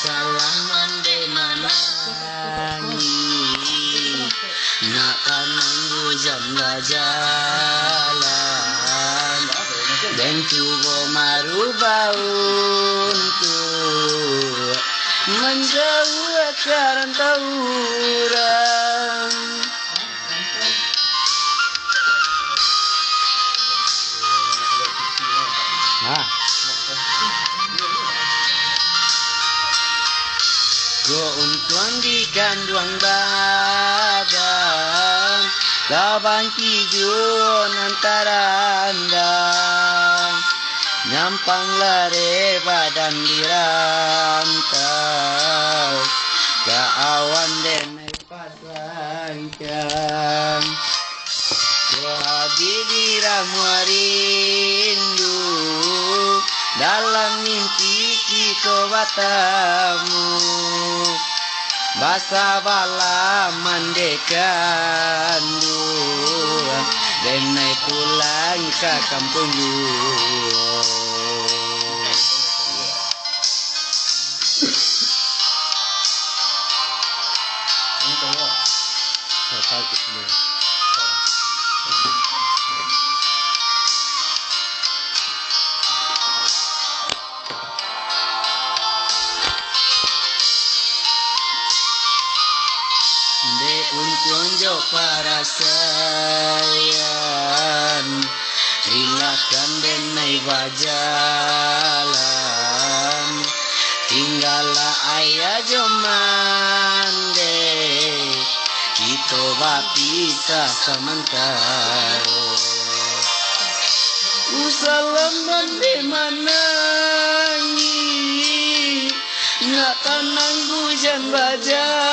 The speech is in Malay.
Salaman de manangi nak kanang hujan bajalan dan cubo marubaun tu menjauh acaran tawuran. Go untuan di kanduang badan Laban kijun antara andang Nyampang lare badan dirantau Ga awan denai pasancang Go hadi diramu rindu Dalam mimpi kita batamu Basa bala mandekan dua Denai pulang ke kampung dua Ini tahu ya? Saya tahu ini Unjuk para sayan Rilakan denai bajalan Tinggallah ayah jomande Kita bapisa sementara Usalaman di manangi Nak tanang hujan bajalan